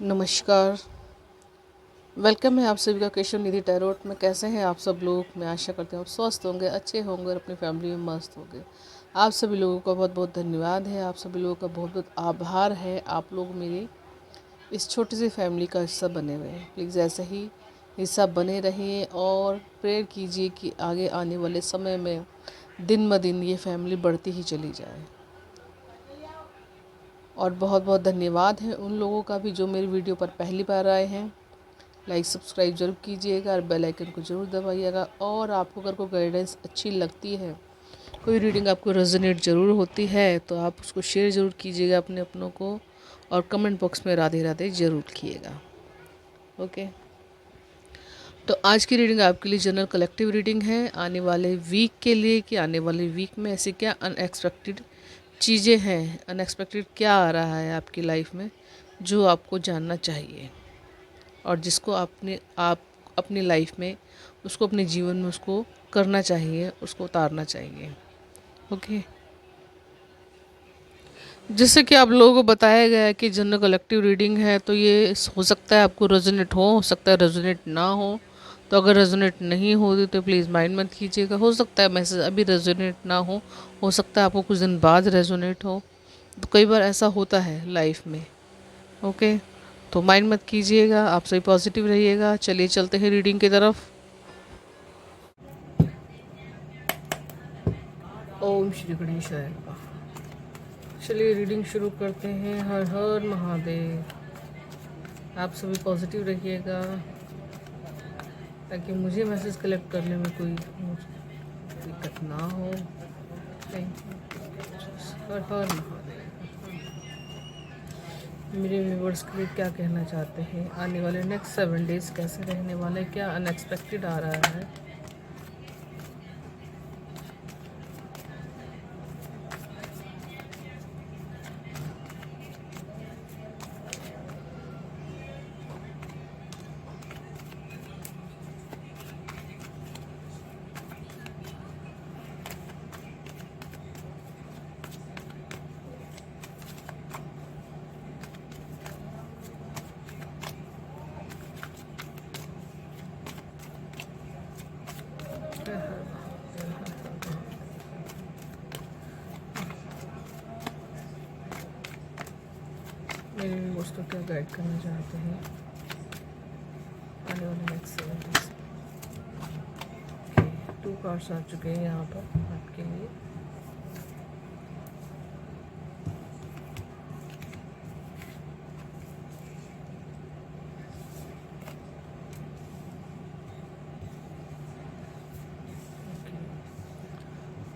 नमस्कार। वेलकम है आप सभी का केशव निधि टैरोट में। कैसे हैं आप सब लोग? मैं आशा करती हूँ आप स्वस्थ होंगे, अच्छे होंगे और अपनी फैमिली में मस्त होंगे। आप सभी लोगों का बहुत बहुत धन्यवाद है, आप सभी लोगों का बहुत बहुत आभार है। आप लोग मेरी इस छोटी सी फैमिली का हिस्सा बने हुए हैं। प्लीज़ ऐसे ही हिस्सा बने रहिए और प्रेयर कीजिए कि आगे आने वाले समय में दिन ब दिन ये फैमिली बढ़ती ही चली जाए। और बहुत बहुत धन्यवाद है उन लोगों का भी जो मेरी वीडियो पर पहली बार आए हैं। लाइक सब्सक्राइब जरूर कीजिएगा और बेल आइकन को ज़रूर दबाइएगा। और आपको अगर कोई गाइडेंस अच्छी लगती है, कोई रीडिंग आपको रेजोनेट ज़रूर होती है, तो आप उसको शेयर ज़रूर कीजिएगा अपने अपनों को और कमेंट बॉक्स में राधे राधे ज़रूर लिखिएगा। ओके, तो आज की रीडिंग आपके लिए जनरल कलेक्टिव रीडिंग है आने वाले वीक के लिए कि आने वाले वीक में ऐसी क्या अनएक्सपेक्टेड चीज़ें हैं, अनएक्सपेक्टेड क्या आ रहा है आपकी लाइफ में जो आपको जानना चाहिए और जिसको आप अपनी लाइफ में उसको अपने जीवन में उसको करना चाहिए, उसको उतारना चाहिए। ओके, जैसे कि आप लोगों को बताया गया है कि जनरल कलेक्टिव रीडिंग है, तो ये हो सकता है आपको रेजोनेट हो सकता है रेजोनेट ना हो। तो अगर रेजोनेट नहीं होती तो प्लीज़ माइंड मत कीजिएगा। हो सकता है मैसेज अभी रेजोनेट ना हो सकता है आपको कुछ दिन बाद रेजोनेट हो। तो कई बार ऐसा होता है लाइफ में। ओके, तो माइंड मत कीजिएगा, आप सभी पॉजिटिव रहिएगा। चलिए चलते हैं रीडिंग की तरफ। ओम श्री गणेशाय नमः। चलिए रीडिंग शुरू करते हैं। हर हर महादेव। आप सभी पॉजिटिव रहिएगा ताकि मुझे मैसेज कलेक्ट करने में कोई दिक्कत ना हो। Thank you. हर हर महादेव। मेरे व्यूवर्स के लिए क्या कहना चाहते हैं, आने वाले नेक्स्ट 7 डेज कैसे रहने वाले, क्या अनएक्सपेक्टेड आ रहा है। मेरे व्यूवर्स को क्या गाइड करना चाहते हैं आने वाले नेक्स्ट 7 डेज। 2 कार्ड्स आ चुके हैं यहाँ पर आपके लिए।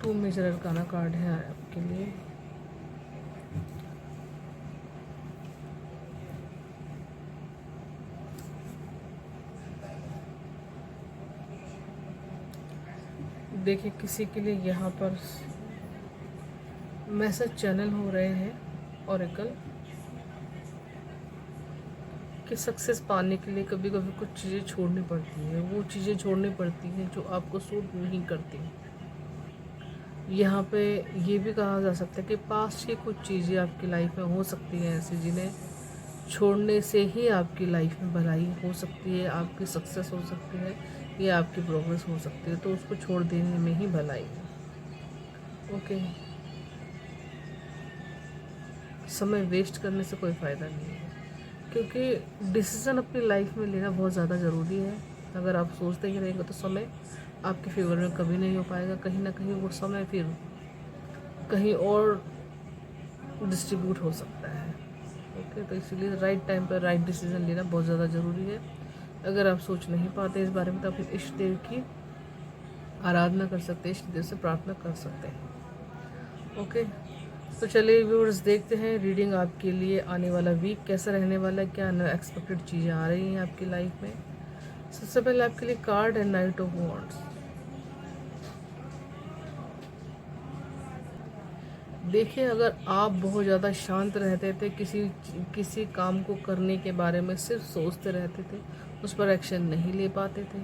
टू मेजर अरकाना कार्ड है आपके लिए। देखिए, किसी के लिए यहाँ पर मैसेज चैनल हो रहे हैं ऑरेकल कि सक्सेस पाने के लिए कभी कभी कुछ चीज़ें छोड़नी पड़ती हैं। वो चीज़ें छोड़नी पड़ती हैं जो आपको सूट नहीं करती। यहाँ पे ये भी कहा जा सकता है कि पास्ट की कुछ चीज़ें आपकी लाइफ में हो सकती हैं ऐसी जिन्हें छोड़ने से ही आपकी लाइफ में भलाई हो सकती है, आपकी सक्सेस हो सकती है या आपकी प्रोग्रेस हो सकती है। तो उसको छोड़ देने में ही भलाई है। ओके, समय वेस्ट करने से कोई फ़ायदा नहीं है, क्योंकि डिसीज़न अपनी लाइफ में लेना बहुत ज़्यादा ज़रूरी है। अगर आप सोचते ही रहेंगे तो समय आपके फेवर में कभी नहीं हो पाएगा। कहीं ना कहीं वो समय फिर कहीं और डिस्ट्रीब्यूट हो सकता है। ओके, तो इसीलिए राइट टाइम पर राइट डिसीज़न लेना बहुत ज़्यादा ज़रूरी है। अगर आप सोच नहीं पाते इस बारे में तो आप इष्ट देव की आराधना कर सकते हैं, इष्ट देव से प्रार्थना कर सकते हैं। ओके, तो चलिए व्यूअर्स देखते हैं रीडिंग आपके लिए आने वाला वीक कैसा रहने वाला है, क्या अनएक्सपेक्टेड चीज़ें आ रही हैं आपकी लाइफ में। सबसे पहले आपके लिए कार्ड है नाइट ऑफ वॉन्ड्स। देखिए, अगर आप बहुत ज़्यादा शांत रहते थे, किसी काम को करने के बारे में सिर्फ सोचते रहते थे, उस पर एक्शन नहीं ले पाते थे।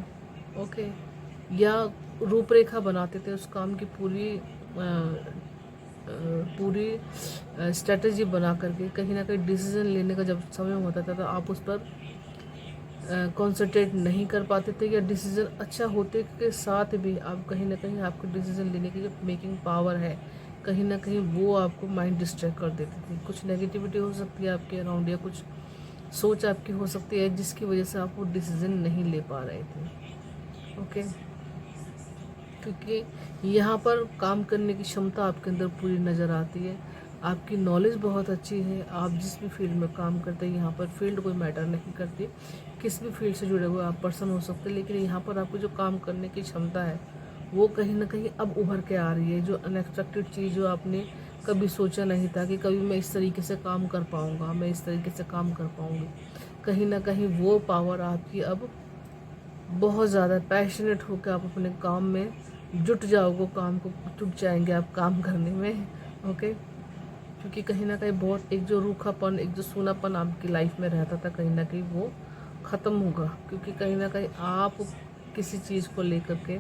ओके, या रूपरेखा बनाते थे उस काम की पूरी पूरी स्ट्रेटजी बना करके कहीं ना कहीं डिसीजन लेने का जब समय होता था तो आप उस पर कॉन्सेंट्रेट नहीं कर पाते थे, या डिसीज़न अच्छा होते के साथ भी आप कहीं ना कहीं आपको डिसीज़न लेने की जो मेकिंग पावर है कहीं ना कहीं वो आपको माइंड डिस्ट्रैक्ट कर देती थी। कुछ नेगेटिविटी हो सकती है आपके अराउंड, या कुछ सोच आपकी हो सकती है जिसकी वजह से आप वो डिसीज़न नहीं ले पा रहे थे। ओके, क्योंकि यहाँ पर काम करने की क्षमता आपके अंदर पूरी नज़र आती है, आपकी नॉलेज बहुत अच्छी है। आप जिस भी फील्ड में काम करते हैं, यहाँ पर फील्ड कोई मैटर नहीं करती, किस भी फील्ड से जुड़े हुए आप पर्सन हो सकते हैं, लेकिन यहाँ पर आपको जो काम करने की क्षमता है वो कहीं ना कहीं अब उभर के आ रही है। जो अनएक्सपेक्टेड चीज़ जो आपने कभी सोचा नहीं था कि कभी मैं इस तरीके से काम कर पाऊँगा, मैं इस तरीके से काम कर पाऊँगी, कहीं ना कहीं वो पावर आपकी अब बहुत ज़्यादा पैशनेट होकर आप अपने काम में जुट जाओगे, काम को जुट जाएंगे आप काम करने में। ओके, क्योंकि कहीं ना कहीं बहुत एक जो रूखापन, एक जो सूनापन आपकी लाइफ में रहता था, कहीं ना कहीं वो ख़त्म होगा। क्योंकि कहीं ना कहीं आप किसी चीज़ को लेकर के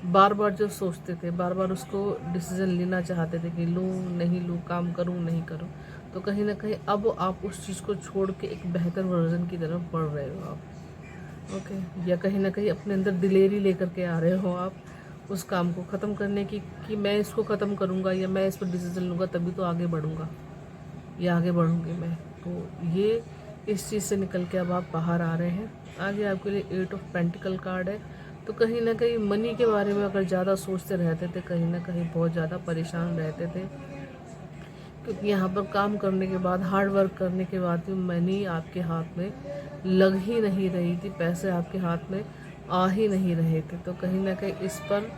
बार बार जो सोचते थे, बार बार उसको डिसीज़न लेना चाहते थे कि लूँ नहीं लूँ, काम करूँ नहीं करूँ, तो कहीं ना कहीं अब आप उस चीज़ को छोड़ के एक बेहतर वर्जन की तरफ बढ़ रहे हो आप। ओके, या कहीं ना कहीं अपने अंदर दिलेरी लेकर के आ रहे हो आप उस काम को ख़त्म करने की, कि मैं इसको ख़त्म करूँगा या मैं इस पर डिसीज़न लूँगा तभी तो आगे बढ़ूँगा या आगे बढ़ूँगी मैं। तो ये इस चीज़ से निकल के अब आप बाहर आ रहे हैं। आगे आपके लिए 8 ऑफ पेंटिकल कार्ड है, तो कहीं ना कहीं मनी के बारे में अगर ज़्यादा सोचते रहते थे, कहीं ना कहीं बहुत ज़्यादा परेशान रहते थे, क्योंकि यहाँ पर काम करने के बाद, हार्ड वर्क करने के बाद भी मनी आपके हाथ में लग ही नहीं रही थी, पैसे आपके हाथ में आ ही नहीं रहे थे। तो कहीं ना कहीं इस पर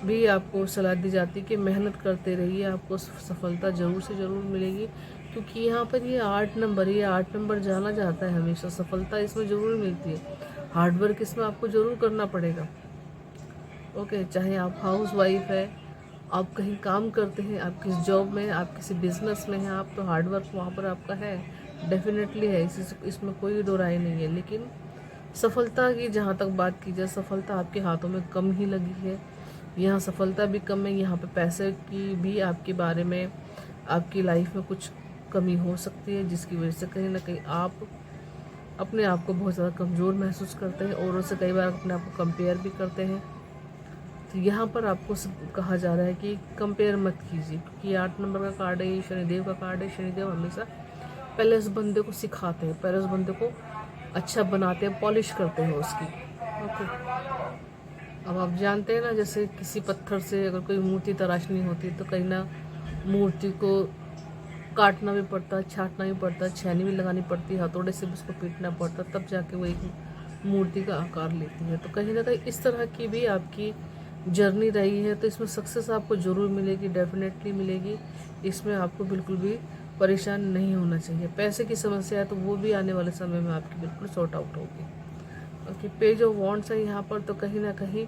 भी आपको सलाह दी जाती है कि मेहनत करते रहिए, आपको सफलता ज़रूर से ज़रूर मिलेगी। क्योंकि यहाँ पर ये 8 नंबर, ये 8 नंबर जाना जाता है हमेशा, सफलता इसमें ज़रूर मिलती है, हार्ड वर्क इसमें आपको ज़रूर करना पड़ेगा। ओके, चाहे आप हाउस वाइफ है, आप कहीं काम करते हैं, आप किस जॉब में, आप किसी बिजनेस में हैं आप, तो हार्ड वर्क वहाँ पर आपका है, डेफिनेटली है, इसमें कोई दो राय नहीं है। लेकिन सफलता की जहाँ तक बात की जाए, सफलता आपके हाथों में कम ही लगी है। यहाँ सफलता भी कम है, यहाँ पे पैसे की भी आपके बारे में, आपकी लाइफ में कुछ कमी हो सकती है, जिसकी वजह से कहीं ना कहीं आप अपने आप को बहुत ज़्यादा कमज़ोर महसूस करते हैं, औरों से कई बार अपने आप को कंपेयर भी करते हैं। तो यहाँ पर आपको कहा जा रहा है कि कंपेयर मत कीजिए, क्योंकि 8 नंबर का कार्ड है, ये शनिदेव का कार्ड है। शनिदेव हमेशा पहले उस बंदे को सिखाते हैं, पहले उस बंदे को अच्छा बनाते हैं, पॉलिश करते हैं उसकी। ओके, अब आप जानते हैं ना, जैसे किसी पत्थर से अगर कोई मूर्ति तराशनी होती है तो कहीं ना मूर्ति को काटना भी पड़ता है, छाटना भी पड़ता है, छेनी भी लगानी पड़ती है, हथौड़े से भी उसको पीटना पड़ता है, तब जाके वो एक मूर्ति का आकार लेती है। तो कहीं ना कहीं इस तरह की भी आपकी जर्नी रही है, तो इसमें सक्सेस आपको ज़रूर मिलेगी, डेफिनेटली मिलेगी। इसमें आपको बिल्कुल भी परेशान नहीं होना चाहिए। पैसे की समस्या है तो वो भी आने वाले समय में आपकी बिल्कुल सॉर्ट आउट होगी। ओके, पेज ऑफ वॉन्ड्स है यहाँ पर, तो कहीं ना कहीं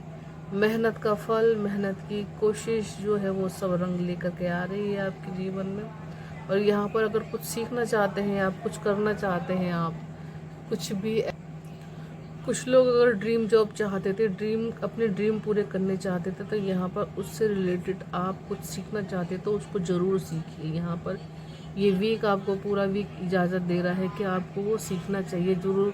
मेहनत का फल, मेहनत की कोशिश जो है वो सब रंग लेकर के आ रही है आपके जीवन में। और यहाँ पर अगर कुछ सीखना चाहते हैं आप, कुछ करना चाहते हैं आप, कुछ भी, कुछ लोग अगर ड्रीम जॉब चाहते थे, अपने ड्रीम पूरे करने चाहते थे, तो यहाँ पर उससे रिलेटेड आप कुछ सीखना चाहते तो उसको ज़रूर सीखिए। यहाँ पर ये वीक आपको पूरा वीक इजाज़त दे रहा है कि आपको वो सीखना चाहिए ज़रूर।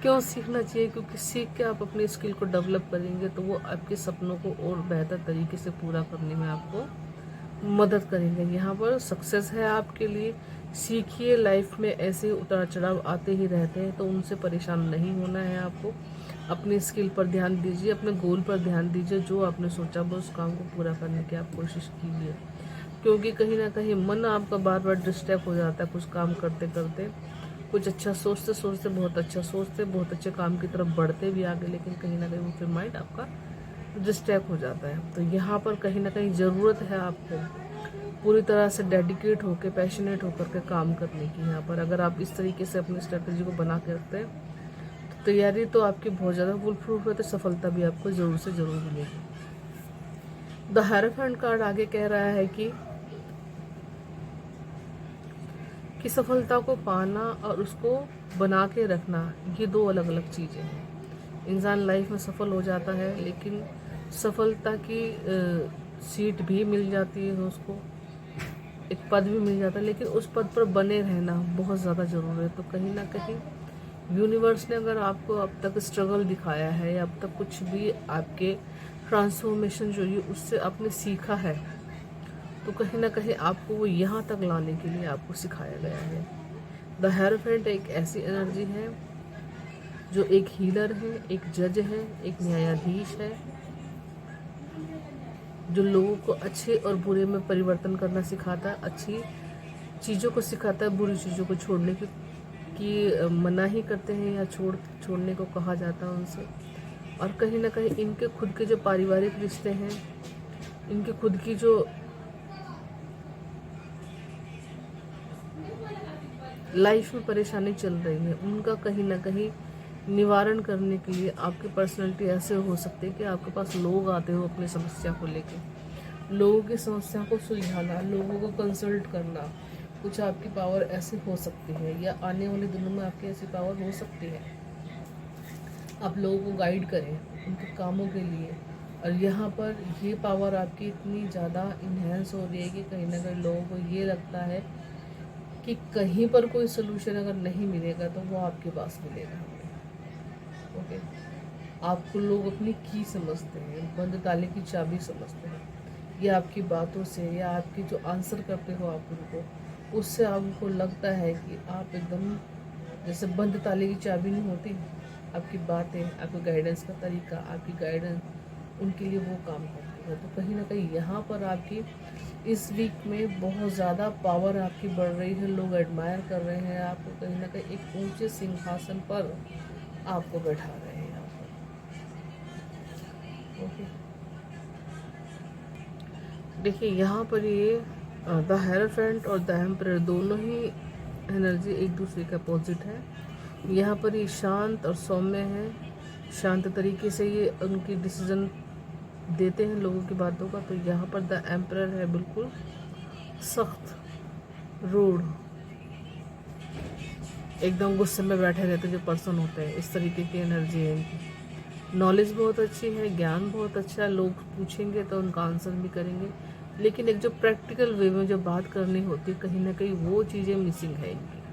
क्यों सीखना चाहिए? क्योंकि सीख के आप अपनी स्किल को डेवलप करेंगे तो वो आपके सपनों को और बेहतर तरीके से पूरा करने में आपको मदद करेंगे। यहाँ पर सक्सेस है आपके लिए। सीखिए, लाइफ में ऐसे उतार चढ़ाव आते ही रहते हैं, तो उनसे परेशान नहीं होना है आपको। अपनी स्किल पर ध्यान दीजिए, अपने गोल पर ध्यान दीजिए, जो आपने सोचा वो उस काम को पूरा करने की आप कोशिश कीजिए। क्योंकि कहीं ना कहीं मन आपका बार बार डिस्ट्रैक्ट हो जाता है, कुछ काम करते करते, कुछ अच्छा सोचते सोचते, बहुत अच्छा सोचते, बहुत अच्छे काम की तरफ बढ़ते भी आगे, लेकिन कहीं ना कहीं वो फिर माइंड आपका डिस्ट्रैक्ट हो जाता है। तो यहाँ पर कहीं ना कहीं ज़रूरत है आपको पूरी तरह से डेडिकेट होकर, पैशनेट होकर के काम करने की। यहाँ पर अगर आप इस तरीके से अपनी स्ट्रेटजी को बना के रखते हैं तो तैयारी तो आपकी बहुत ज़्यादा फुल प्रूफ है, तो सफलता भी आपको ज़रूर से ज़रूर मिलेगी। द हेरोफेंट कार्ड आगे कह रहा है कि सफलता को पाना और उसको बना के रखना, ये दो अलग अलग चीज़ें हैं। इंसान लाइफ में सफल हो जाता है, लेकिन सफलता की सीट भी मिल जाती है उसको, एक पद भी मिल जाता है, लेकिन उस पद पर बने रहना बहुत ज़्यादा ज़रूरी है। तो कहीं ना कहीं यूनिवर्स ने अगर आपको अब तक स्ट्रगल दिखाया है या अब तक कुछ भी आपके ट्रांसफॉर्मेशन जो ये उससे आपने सीखा है, तो कहीं ना कहीं आपको वो यहाँ तक लाने के लिए आपको सिखाया गया है। द हेरोफेंट एक ऐसी एनर्जी है जो एक हीलर है, एक जज है, एक न्यायाधीश है, जो लोगों को अच्छे और बुरे में परिवर्तन करना सिखाता है, अच्छी चीज़ों को सिखाता है, बुरी चीज़ों को छोड़ने की मनाही करते हैं या छोड़ने को कहा जाता है उनसे। और कहीं ना कहीं इनके खुद के जो पारिवारिक रिश्ते हैं, इनके खुद की जो लाइफ में परेशानी चल रही है, उनका कहीं ना कहीं निवारण करने के लिए आपकी पर्सनैलिटी ऐसे हो सकती है कि आपके पास लोग आते हो अपनी समस्या को लेके, लोगों की समस्या को सुलझाना, लोगों को कंसल्ट करना, कुछ आपकी पावर ऐसी हो सकती है या आने वाले दिनों में आपकी ऐसी पावर हो सकती है आप लोगों को गाइड करें उनके कामों के लिए। और यहाँ पर ये पावर आपकी इतनी ज़्यादा इन्हेंस हो रही है कि कहीं ना कहीं लोगों को ये लगता है कि कहीं पर कोई सोल्यूशन अगर नहीं मिलेगा तो वो आपके पास मिलेगा। ओके, आपको लोग अपनी की समझते हैं, बंद ताले की चाबी समझते हैं, या आपकी बातों से या आपकी जो आंसर करते हो आप उनको, उससे आपको लगता है कि आप एकदम जैसे बंद ताले की चाबी नहीं होती, आपकी बातें, आपके गाइडेंस का तरीका, आपकी गाइडेंस उनके लिए वो काम करती है। तो कहीं ना कहीं यहाँ पर आपकी इस वीक में बहुत ज़्यादा पावर आपकी बढ़ रही है, लोग एडमायर कर रहे हैं आपको, कहीं ना कहीं एक ऊंचे सिंहासन पर आपको बैठा रहे हैं यहाँ पर। ओके, देखिए यहाँ पर ये द हेरोफेंट और द एम्परर दोनों ही एनर्जी एक दूसरे के अपोजिट है। यहाँ पर ये शांत और सौम्य है, शांत तरीके से ये उनकी डिसीजन देते हैं लोगों की बातों का। तो यहाँ पर द एम्परर है बिल्कुल सख्त, रूड, एकदम गुस्से में बैठे रहते जो पर्सन होते हैं, इस तरीके की एनर्जी है इनकी। नॉलेज बहुत अच्छी है, ज्ञान बहुत अच्छा है, लोग पूछेंगे तो उनका आंसर भी करेंगे, लेकिन एक जो प्रैक्टिकल वे में जो बात करनी होती है कहीं ना कहीं वो चीज़ें मिसिंग है इनकी।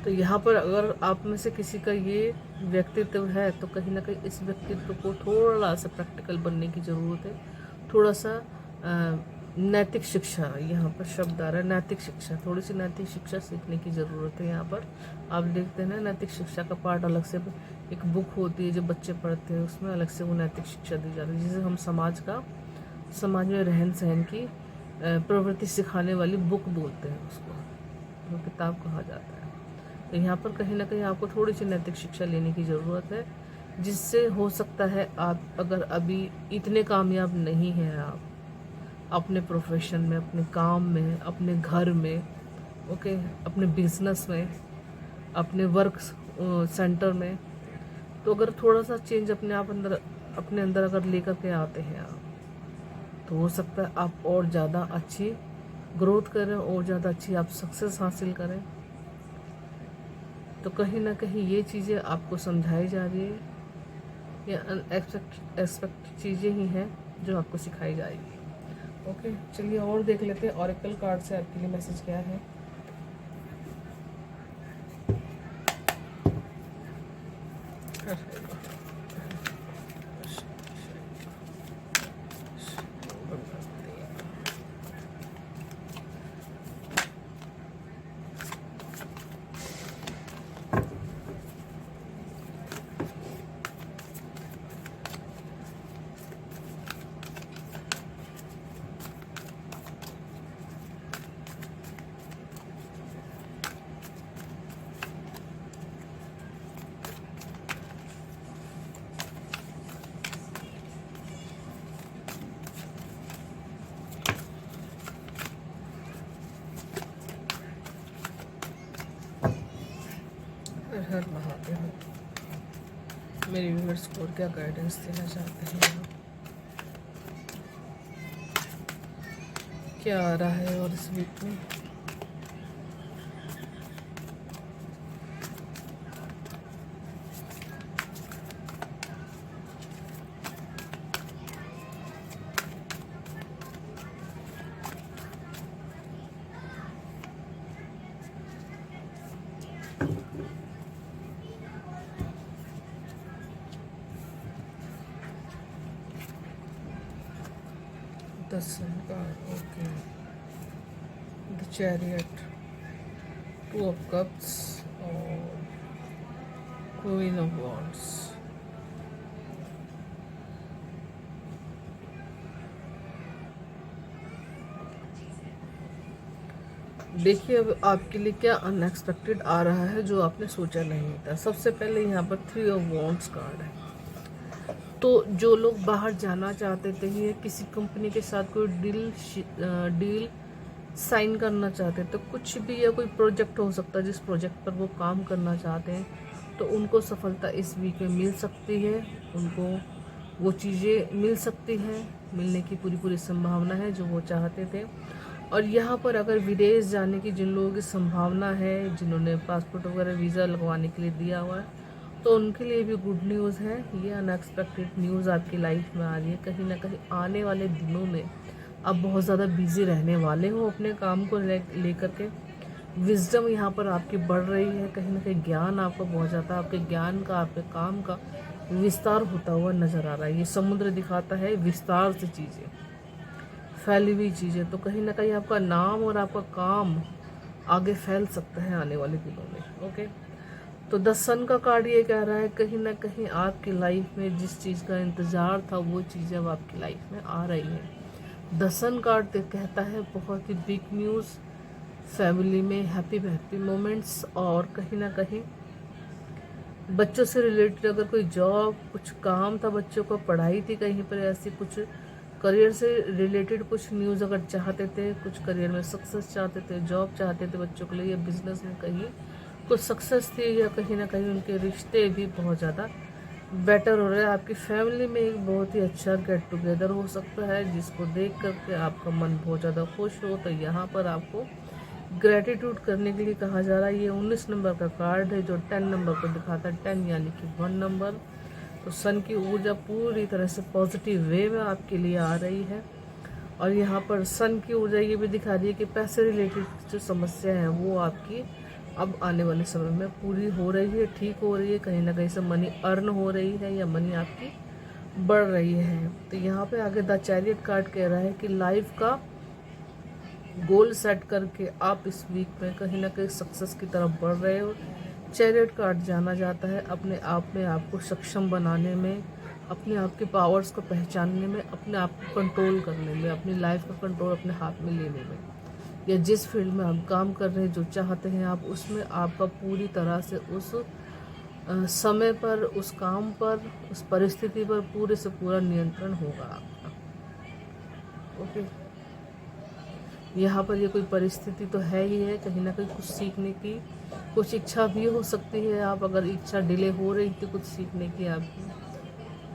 तो यहाँ पर अगर आप में से किसी का ये व्यक्तित्व है तो कहीं ना कहीं इस व्यक्तित्व को थोड़ा सा प्रैक्टिकल बनने की ज़रूरत है, थोड़ा सा नैतिक शिक्षा, यहाँ पर शब्द आ रहा है नैतिक शिक्षा, थोड़ी सी नैतिक शिक्षा सीखने की ज़रूरत है। यहाँ पर आप देखते हैं ना, नैतिक शिक्षा का पार्ट अलग से एक बुक होती है जो बच्चे पढ़ते हैं, उसमें अलग से वो नैतिक शिक्षा दी जाती है, जिसे हम समाज में रहन सहन की प्रवृत्ति सिखाने वाली बुक बोलते हैं उसको, वो किताब कहा जाता है। तो यहाँ पर कहीं ना कहीं आपको थोड़ी सी नैतिक शिक्षा लेने की ज़रूरत है, जिससे हो सकता है आप अगर अभी इतने कामयाब नहीं हैं आप अपने प्रोफेशन में, अपने काम में, अपने घर में, ओके, अपने बिजनेस में, अपने वर्क सेंटर में, तो अगर थोड़ा सा चेंज अपने अंदर अगर लेकर के आते हैं आप, तो हो सकता है आप और ज़्यादा अच्छी ग्रोथ करें और ज़्यादा अच्छी आप सक्सेस हासिल करें। तो कहीं ना कहीं ये चीज़ें आपको समझाई जा रही है, ये अनएक्सपेक्टेड चीज़ें ही हैं जो आपको सिखाई जाएगी। ओके, चलिए और देख लेते हैं ऑरेकल कार्ड से आपके लिए मैसेज क्या है। हर महादेव, मेरे व्यूअर्स को क्या गाइडेंस देना चाहते हैं, क्या आ रहा है और इस वीक में। Sun card, okay. The Chariot, Two of Cups, or Queen of Wands. देखिए अब आपके लिए क्या अनएक्सपेक्टेड आ रहा है जो आपने सोचा नहीं था। सबसे पहले यहाँ पर 3 ऑफ वॉन्ड्स कार्ड है। तो जो लोग बाहर जाना चाहते थे या किसी कंपनी के साथ कोई डील साइन करना चाहते थे, कुछ भी या कोई प्रोजेक्ट हो सकता है जिस प्रोजेक्ट पर वो काम करना चाहते हैं, तो उनको सफलता इस वीक में मिल सकती है। उनको वो चीज़ें मिल सकती हैं, मिलने की पूरी संभावना है जो वो चाहते थे। और यहाँ पर अगर विदेश जाने की जिन लोगों की संभावना है, जिन्होंने पासपोर्ट वगैरह वीज़ा लगवाने के लिए दिया हुआ है, तो उनके लिए भी गुड न्यूज़ है। ये अनएक्सपेक्टेड न्यूज़ आपकी लाइफ में आ रही है। कहीं ना कहीं आने वाले दिनों में आप बहुत ज़्यादा बिजी रहने वाले हो अपने काम को लेकर के। विजडम यहाँ पर आपकी बढ़ रही है। कहीं ना कहीं ज्ञान आपका बहुत ज़्यादा, आपके ज्ञान का, आपके काम का विस्तार होता हुआ नज़र आ रहा है। ये समुद्र दिखाता है विस्तार से चीज़ें, फैली हुई चीज़ें। तो कहीं ना कहीं आपका नाम और आपका काम आगे फैल सकता है आने वाले दिनों में। ओके, तो द सन का कार्ड ये कह रहा है कहीं ना कहीं आपकी लाइफ में जिस चीज़ का इंतज़ार था वो चीज़ अब आपकी लाइफ में आ रही है। द सन कार्ड कहता है बहुत ही बिग न्यूज़, फैमिली में हैप्पी मोमेंट्स, और कहीं ना कहीं बच्चों से रिलेटेड अगर कोई जॉब, कुछ काम था, बच्चों को पढ़ाई थी, कहीं पर ऐसी कुछ करियर से रिलेटेड कुछ न्यूज़ अगर चाहते थे, कुछ करियर में सक्सेस चाहते थे, जॉब चाहते थे बच्चों के लिए, या बिजनेस में कहीं कुछ सक्सेस थी, या कहीं ना कहीं उनके रिश्ते भी बहुत ज़्यादा बेटर हो रहे हैं। आपकी फैमिली में एक बहुत ही अच्छा गेट टुगेदर हो सकता है जिसको देख करके आपका मन बहुत ज़्यादा खुश हो। तो यहाँ पर आपको ग्रेटिट्यूड करने के लिए कहा जा रहा है। ये 19 नंबर का कार्ड है जो 10 नंबर को दिखाता है, 10 यानी कि 1 नंबर। तो सन की ऊर्जा पूरी तरह से पॉजिटिव वे में आपके लिए आ रही है। और यहाँ पर सन की ऊर्जा ये भी दिखा रही है कि पैसे रिलेटेड जो समस्या है वो आपकी अब आने वाले समय में पूरी हो रही है, ठीक हो रही है। कहीं ना कहीं से मनी अर्न हो रही है या मनी आपकी बढ़ रही है। तो यहाँ पे आगे द चैरियट कार्ड कह रहा है कि लाइफ का गोल सेट करके आप इस वीक में कहीं ना कहीं सक्सेस की तरफ बढ़ रहे हो। चैरियट कार्ड जाना जाता है अपने आप में आपको सक्षम बनाने में, अपने आप के पावर्स को पहचानने में, अपने आप को कंट्रोल करने में, अपनी लाइफ का कंट्रोल अपने हाथ में लेने में, या जिस फील्ड में आप काम कर रहे हैं, जो चाहते हैं आप, उसमें आपका पूरी तरह से उस समय पर, उस काम पर, उस परिस्थिति पर पूरे से पूरा नियंत्रण होगा आपका। ओके, यहाँ पर ये कोई परिस्थिति तो है ही है, कहीं ना कहीं कुछ सीखने की कुछ इच्छा भी हो सकती है। आप अगर इच्छा डिले हो रही थी कुछ सीखने की आपकी,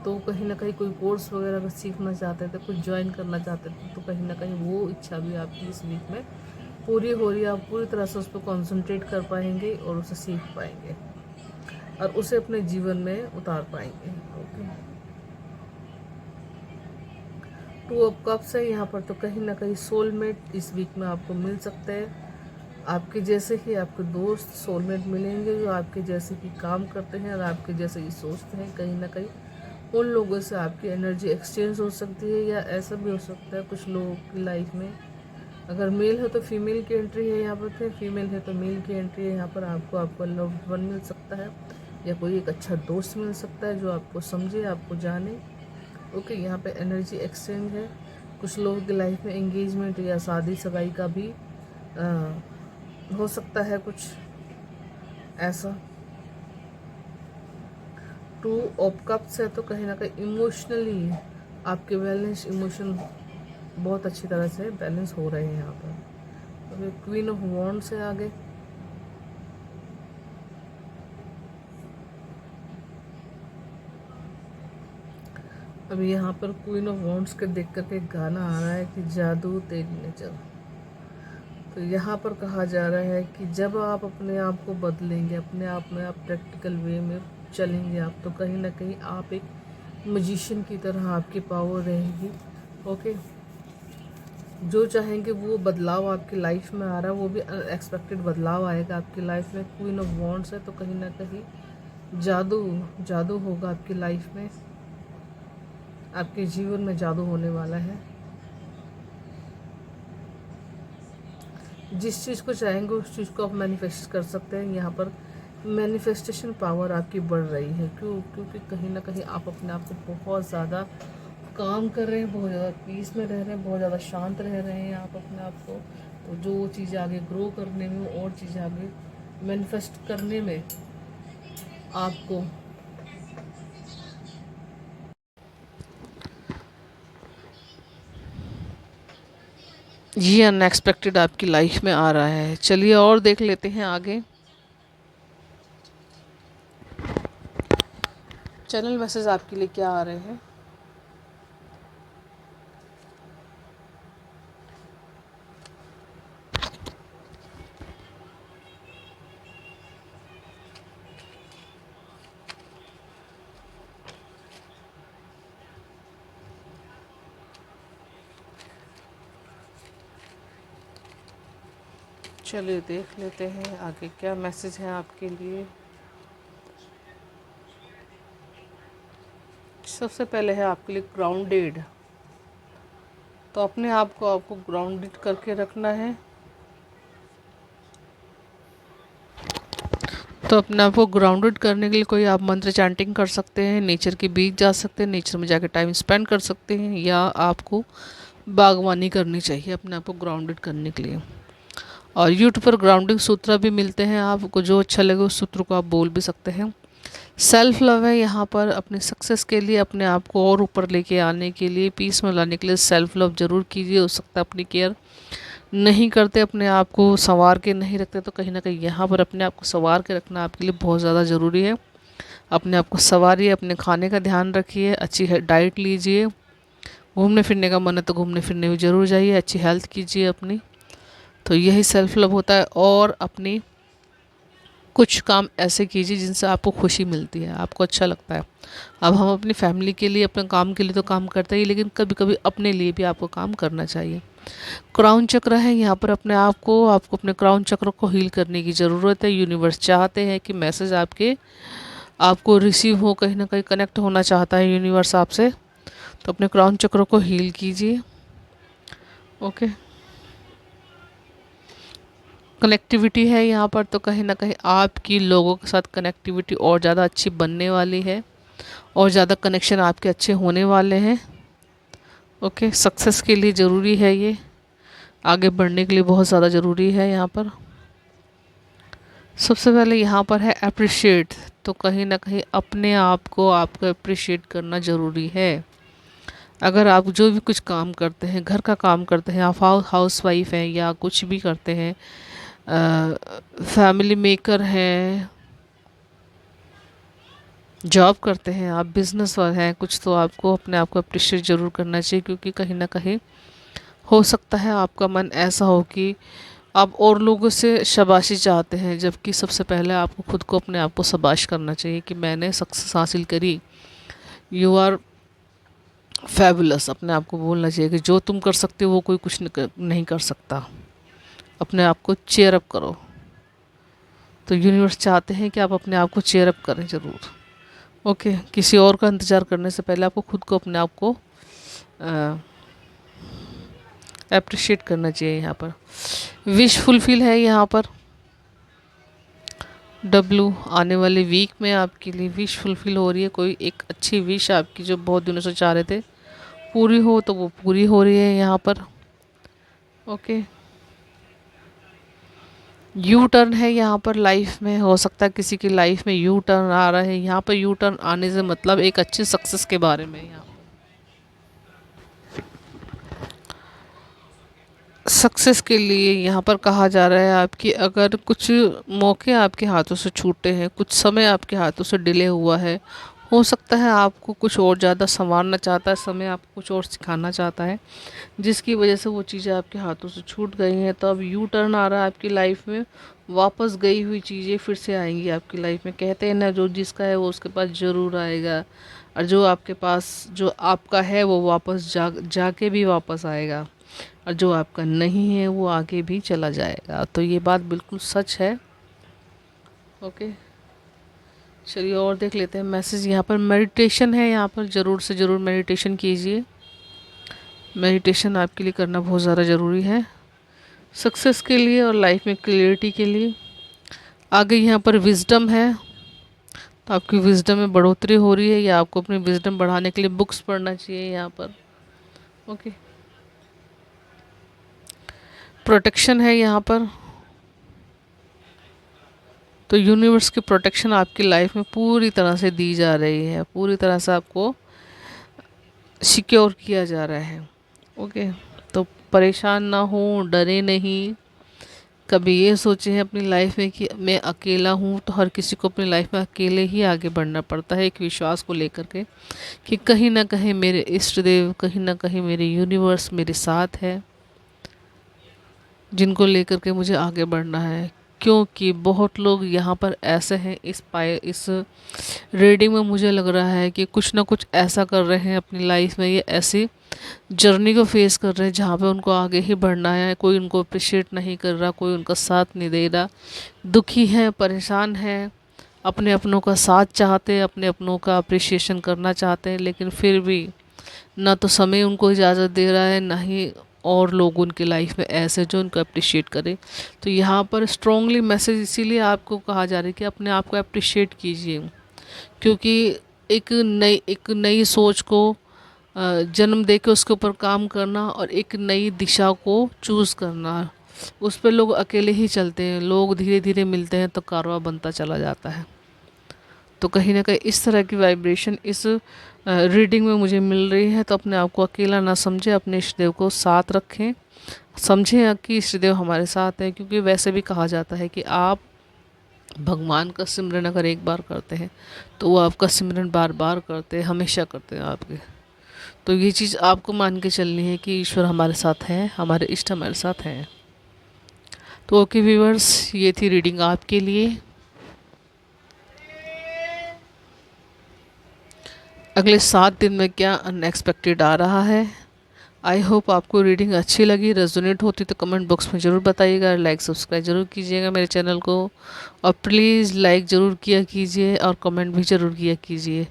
तो कहीं ना कहीं कोई कोर्स वगैरह अगर सीखना चाहते थे, कुछ ज्वाइन करना चाहते थे, तो कहीं ना कहीं वो इच्छा भी आपकी इस वीक में पूरी हो रही है। आप पूरी तरह से उस पर कॉन्सेंट्रेट कर पाएंगे और उसे सीख पाएंगे और उसे अपने जीवन में उतार पाएंगे। ओके, 2 ऑफ कप्स है यहाँ पर। तो कहीं ना कहीं सोलमेट इस वीक में आपको मिल सकते हैं। आपके जैसे ही आपके दोस्त सोलमेट मिलेंगे जो आपके जैसे ही काम करते हैं और आपके जैसे ही सोचते हैं। कहीं ना कहीं उन लोगों से आपकी एनर्जी एक्सचेंज हो सकती है, या ऐसा भी हो सकता है कुछ लोगों की लाइफ में अगर मेल है तो फीमेल की एंट्री है यहाँ पर, फीमेल है तो मेल की एंट्री है यहाँ पर। आपको आपका लव्ड वन मिल सकता है, या कोई एक अच्छा दोस्त मिल सकता है जो आपको समझे, आपको जाने। ओके, यहाँ पे एनर्जी एक्सचेंज है। कुछ लोगों की लाइफ में एंगेजमेंट या शादी सगाई का भी हो सकता है कुछ ऐसा। 2 ऑफ कप्स है तो कहीं ना कहीं इमोशनली आपके बैलेंस, इमोशन बहुत अच्छी तरह से बैलेंस हो रहे हैं यहाँ पर। अभी क्वीन ऑफ वॉन्ड्स है आगे। अभी यहाँ पर क्वीन ऑफ वॉन्ड्स के देख करके गाना आ रहा है कि जादू तेरी नजर। तो यहाँ पर कहा जा रहा है कि जब आप अपने आप को बदलेंगे, अपने आप में आप प्रैक्टिकल वे में चलेंगे आप, तो कहीं ना कहीं आप एक मजिशियन की तरह आपकी पावर रहेगी। ओके, जो चाहेंगे वो बदलाव आपकी लाइफ में आ रहा है, वो भी अनएक्सपेक्टेड बदलाव आएगा आपकी लाइफ में। क्वीन ऑफ वॉन्ड्स है तो कहीं ना कहीं जादू होगा आपकी लाइफ में, आपके जीवन में जादू होने वाला है। जिस चीज़ को चाहेंगे उस चीज़ को आप मैनिफेस्ट कर सकते हैं। यहाँ पर मैनिफेस्टेशन पावर आपकी बढ़ रही है। क्योंकि कहीं ना कहीं आप अपने आप को बहुत ज़्यादा काम कर रहे हैं, बहुत ज़्यादा पीस में रह रहे हैं, बहुत ज़्यादा शांत रह रहे हैं आप अपने आप को। तो जो चीज़ें आगे ग्रो करने में और चीज़ें आगे मैनिफेस्ट करने में आपको ये अनएक्सपेक्टेड आपकी लाइफ में आ रहा है। चलिए और देख लेते हैं आगे। चैनल मैसेज आपके लिए क्या आ रहे हैं। चलिए देख लेते हैं आगे क्या मैसेज है आपके लिए। सबसे पहले है आपके लिए ग्राउंडेड। तो अपने आप को आपको ग्राउंडेड करके रखना है। तो अपने आप को ग्राउंडेड करने के लिए कोई आप मंत्र चैंटिंग कर सकते हैं, नेचर के बीच जा सकते हैं, नेचर में जाकर टाइम स्पेंड कर सकते हैं, या आपको बागवानी करनी चाहिए अपने आप को ग्राउंडेड करने के लिए। और यूट्यूब पर ग्राउंडिंग सूत्र भी मिलते हैं, आपको जो अच्छा लगे उस सूत्र को आप बोल भी सकते हैं। सेल्फ लव है यहाँ पर अपने सक्सेस के लिए, अपने आप को और ऊपर लेके आने के लिए, पीस में लाने के लिए सेल्फ लव ज़रूर कीजिए। हो सकता है अपनी केयर नहीं करते, अपने आप को संवार के नहीं रखते, तो कहीं ना कहीं यहाँ पर अपने आप को संवार के रखना आपके लिए बहुत ज़्यादा ज़रूरी है। अपने आप को संवारिए, अपने खाने का ध्यान रखिए, अच्छी डाइट लीजिए, घूमने फिरने का मन है तो घूमने फिरने भी ज़रूर जाइए, अच्छी हेल्थ कीजिए अपनी। तो यही सेल्फ लव होता है। और अपनी कुछ काम ऐसे कीजिए जिनसे आपको खुशी मिलती है, आपको अच्छा लगता है। अब हम अपनी फैमिली के लिए, अपने काम के लिए तो काम करते ही, लेकिन कभी कभी अपने लिए भी आपको काम करना चाहिए। क्राउन चक्र है यहाँ पर अपने आपको अपने क्राउन चक्र को हील करने की ज़रूरत है। यूनिवर्स चाहते हैं कि मैसेज आपको रिसीव हो, कहीं ना कहीं कनेक्ट होना चाहता है यूनिवर्स आपसे। तो अपने क्राउन चक्र को हील कीजिए। ओके, कनेक्टिविटी है यहाँ पर, तो कहीं ना कहीं आपकी लोगों के साथ कनेक्टिविटी और ज़्यादा अच्छी बनने वाली है, और ज़्यादा कनेक्शन आपके अच्छे होने वाले हैं। ओके, सक्सेस के लिए ज़रूरी है, ये आगे बढ़ने के लिए बहुत ज़्यादा ज़रूरी है। यहाँ पर सबसे पहले यहाँ पर है अप्रिशिएट। तो कहीं ना कहीं अपने आप को आपको अप्रिशिएट करना ज़रूरी है। अगर आप जो भी कुछ काम करते हैं, घर का काम करते हैं, आप हाउस वाइफ हैं या कुछ भी करते हैं, फैमिली मेकर हैं, जॉब करते हैं, आप बिजनेस वाले हैं कुछ, तो आपको अपने आप को अप्रिशिएट ज़रूर करना चाहिए। क्योंकि कहीं ना कहीं हो सकता है आपका मन ऐसा हो कि आप और लोगों से शाबाशी चाहते हैं, जबकि सबसे पहले आपको खुद को अपने आप को शाबाश करना चाहिए कि मैंने सक्सेस हासिल करी, यू आर फैबुलस। अपने आप को बोलना चाहिए कि जो तुम कर सकते हो वो कोई कुछ नहीं कर सकता। अपने आप को चेयर अप करो। तो यूनिवर्स चाहते हैं कि आप अपने आप को चेयर अप करें ज़रूर। ओके, किसी और का इंतज़ार करने से पहले आपको खुद को अपने आप को अप्रिशिएट करना चाहिए। यहाँ पर विश फुलफिल है यहाँ पर डब्लू। आने वाले वीक में आपके लिए विश फुलफिल हो रही है। कोई एक अच्छी विश आपकी जो बहुत दिनों से चाह रहे थे पूरी हो, तो वो पूरी हो रही है यहाँ पर। ओके, यू टर्न है यहाँ पर लाइफ में। हो सकता है किसी की लाइफ में यू टर्न आ रहा है। यहाँ पर यू टर्न आने से मतलब एक अच्छी सक्सेस के बारे में। यहाँ सक्सेस के लिए यहाँ पर कहा जा रहा है आपकी, अगर कुछ मौके आपके हाथों से छूटे हैं, कुछ समय आपके हाथों से डिले हुआ है, हो सकता है आपको कुछ और ज़्यादा संवारना चाहता है, समय आपको कुछ और सिखाना चाहता है, जिसकी वजह से वो चीज़ें आपके हाथों से छूट गई हैं। तो अब यू टर्न आ रहा है आपकी लाइफ में। वापस गई हुई चीज़ें फिर से आएंगी आपकी लाइफ में। कहते हैं ना, जो जिसका है वो उसके पास ज़रूर आएगा, और जो आपके पास जो आपका है वो वापस जाके भी वापस आएगा, और जो आपका नहीं है वो आगे भी चला जाएगा। तो ये बात बिल्कुल सच है। ओके, चलिए और देख लेते हैं मैसेज। यहाँ पर मेडिटेशन है, यहाँ पर ज़रूर से ज़रूर मेडिटेशन कीजिए। मेडिटेशन आपके लिए करना बहुत ज़्यादा ज़रूरी है। सक्सेस के लिए और लाइफ में क्लियरिटी के लिए। आगे यहाँ पर विजडम है, तो आपकी विजडम में बढ़ोतरी हो रही है या आपको अपनी विजडम बढ़ाने के लिए बुक्स पढ़ना चाहिए यहाँ पर। ओके, प्रोटेक्शन है यहाँ पर, तो यूनिवर्स की प्रोटेक्शन आपकी लाइफ में पूरी तरह से दी जा रही है, पूरी तरह से आपको सिक्योर किया जा रहा है। ओके, तो परेशान ना हो, डरे नहीं। कभी ये सोचे हैं अपनी लाइफ में कि मैं अकेला हूँ, तो हर किसी को अपनी लाइफ में अकेले ही आगे बढ़ना पड़ता है, एक विश्वास को लेकर के कि कहीं ना कहीं मेरे इष्ट देव, कहीं ना कहीं मेरे यूनिवर्स मेरे साथ है, जिनको लेकर के मुझे आगे बढ़ना है। क्योंकि बहुत लोग यहाँ पर ऐसे हैं, इस रीडिंग में मुझे लग रहा है कि कुछ ना कुछ ऐसा कर रहे हैं अपनी लाइफ में, ये ऐसी जर्नी को फेस कर रहे हैं जहाँ पे उनको आगे ही बढ़ना है। कोई उनको अप्रिशिएट नहीं कर रहा, कोई उनका साथ नहीं दे रहा, दुखी है, परेशान है, अपने अपनों का साथ चाहते हैं, अपने अपनों का अप्रिशिएशन करना चाहते हैं, लेकिन फिर भी ना तो समय उनको इजाज़त दे रहा है, ना ही और लोग उनकी लाइफ में ऐसे जो उनको अप्रिशिएट करें। तो यहाँ पर स्ट्रॉन्गली मैसेज इसीलिए आपको कहा जा रहा है कि अपने आप को अप्रिशिएट कीजिए, क्योंकि एक नई सोच को जन्म दे के उसके ऊपर काम करना और एक नई दिशा को चूज़ करना, उस पर लोग अकेले ही चलते हैं, लोग धीरे धीरे मिलते हैं तो कारवां बनता चला जाता है। तो कहीं ना कहीं इस तरह की वाइब्रेशन इस रीडिंग में मुझे मिल रही है। तो अपने आप को अकेला ना समझें, अपने इष्टदेव को साथ रखें, समझें कि इष्टदेव हमारे साथ हैं। क्योंकि वैसे भी कहा जाता है कि आप भगवान का सिमरन अगर एक बार करते हैं तो वो आपका सिमरन बार बार करते हैं, हमेशा करते हैं आपके। तो ये चीज़ आपको मान के चलनी है कि ईश्वर हमारे साथ हैं, हमारे इष्ट हमारे साथ हैं। तो ओके व्यूअर्स, ये थी रीडिंग आपके लिए। अगले 7 दिन में क्या अनएक्सपेक्टेड आ रहा है। आई होप आपको रीडिंग अच्छी लगी, रेजोनेट होती तो कमेंट बॉक्स में ज़रूर बताइएगा। लाइक सब्सक्राइब ज़रूर कीजिएगा मेरे चैनल को, और प्लीज़ लाइक ज़रूर किया कीजिए और कमेंट भी ज़रूर किया कीजिए,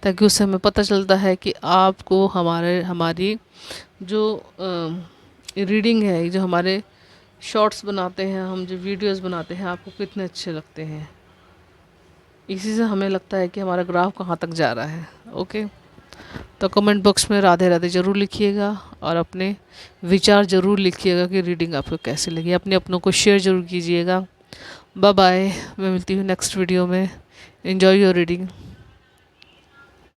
ताकि उससे हमें पता चलता है कि आपको हमारी जो रीडिंग है, जो हमारे शॉर्ट्स बनाते हैं, हम जो वीडियोस बनाते हैं, आपको कितने अच्छे लगते हैं। इसी से हमें लगता है कि हमारा ग्राफ कहाँ तक जा रहा है। ओके, तो कमेंट बॉक्स में राधे राधे ज़रूर लिखिएगा और अपने विचार ज़रूर लिखिएगा कि रीडिंग आपको कैसी लगी। अपने अपनों को शेयर ज़रूर कीजिएगा। बाय बाय, मैं मिलती हूँ नेक्स्ट वीडियो में। Enjoy your reading.